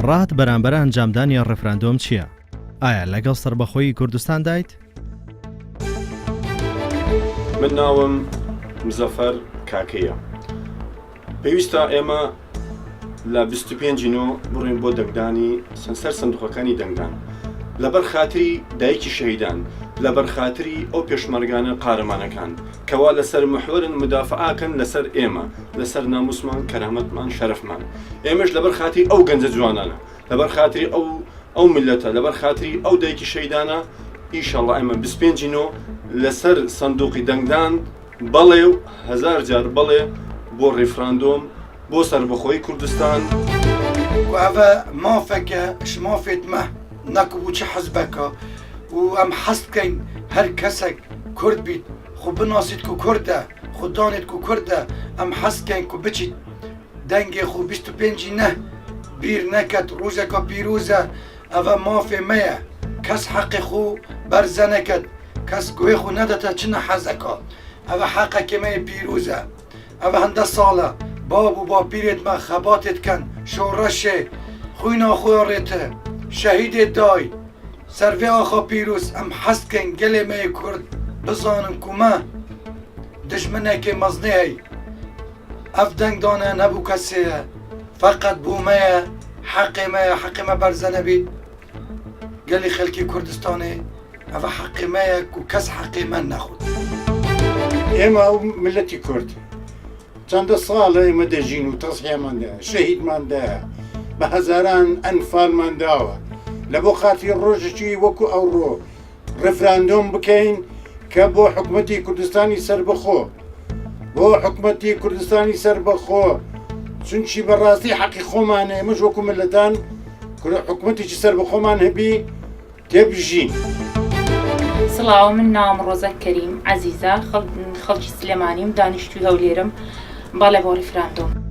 ڕات بەرامبەر ئەنجامدانی ڕێفراندۆم چییە؟ ئایا لەگەڵ سەربەخۆیی کوردستان دایت؟ من ناوم مزەفەر کاکەیە. پێویستە ئێمە لە 25 بڕین بۆ دەنگدانی سەر سندوقەکانی دەنگدان لەبەر خاتری دایکی شەهیدان، لەبەر خاتری ئەو پێشمەرگانە قارەمانەکان کەوا لەسەر محورن مدافعاکەن لەسەر ئێمە، لەسەر ناموسمان، کەرامەتمان، شەرەفمان. ئێمەش لەبەر خاتری ئەو گەنجە جوانانە، لەبەر خاتری ئەو ملەتە، لەبەر خاتری ئەو دایکی شەهیدانە ئینشەڵڵا ئێمە 25 لەسەر سندوقی دەنگدان بەڵێ و هەزار جار بەڵێ بۆ ڕێفراندۆم بۆ سەربەخۆی کوردستان. و ئەوە مافەکە شمافێتمە نەکو چه حەزبەکە و ئەم حەست بکەین هەر کەسێک کورد بیت خو بناسیت کو کوردە، خو دانێت کو کوردە، ئەم حەست بکەین کو بچیت دەنگێ خو 25 نە بیر نەکەت ڕۆژێکە پیرۆزە. ئەوە مافێ مەیە، کەس حەقی خو بەرزە نەکەت، کەس گوێ خو نەدەتە چنە حەزەکە. ئەوە حەقێکی مەیە پیرۆزە. ئەوە هەندە ساڵە باب و باپیرێتمە خەباتێت کەن شۆڕەشێ خوی ناخۆڕێتە شەهیدێت دای سەرڤێ ئاخا پیرۆز. ئەم حەست بکەین گەلێ مەیە کورد بزانن کومە دژمنێکی مەزنێ ئەف دەنگدانە نەبوو کەسەیە فەقەت بوومەیە حەقی مەیە، حەقی مە بەرزە نەبیت گەلی خەلکی کوردستانێ. ئەوە حەقی مەیە و کەس حەقی من نەخوت. ئێمە ئەو ملەتی کورد چەندە ساڵە ئێمە دەژین و تەسحیەماندا شەهیدماندا بە هەزاران ئەنفالمان داوە لە بۆ خاتی ڕۆژێکی وەکو ئەوڕۆ ڕێفراندۆم بکەین کە بۆ حکومەتی کوردستانی سەربەخۆ، بۆ حکومەتی کوردستانی سەربەخۆ، چونچی بەڕاستی حەقی خۆمانە. ئێمەش وەکو ملەتان حکومەتێکی سەربەخۆمان هەبی تێبژین. سڵاو، من ناوم ڕۆزە کەریم عەزیزە، خەڵکی سلێمانیم، دانیشتووی هەولێرم. بەڵێ بۆ ڕێفراندۆم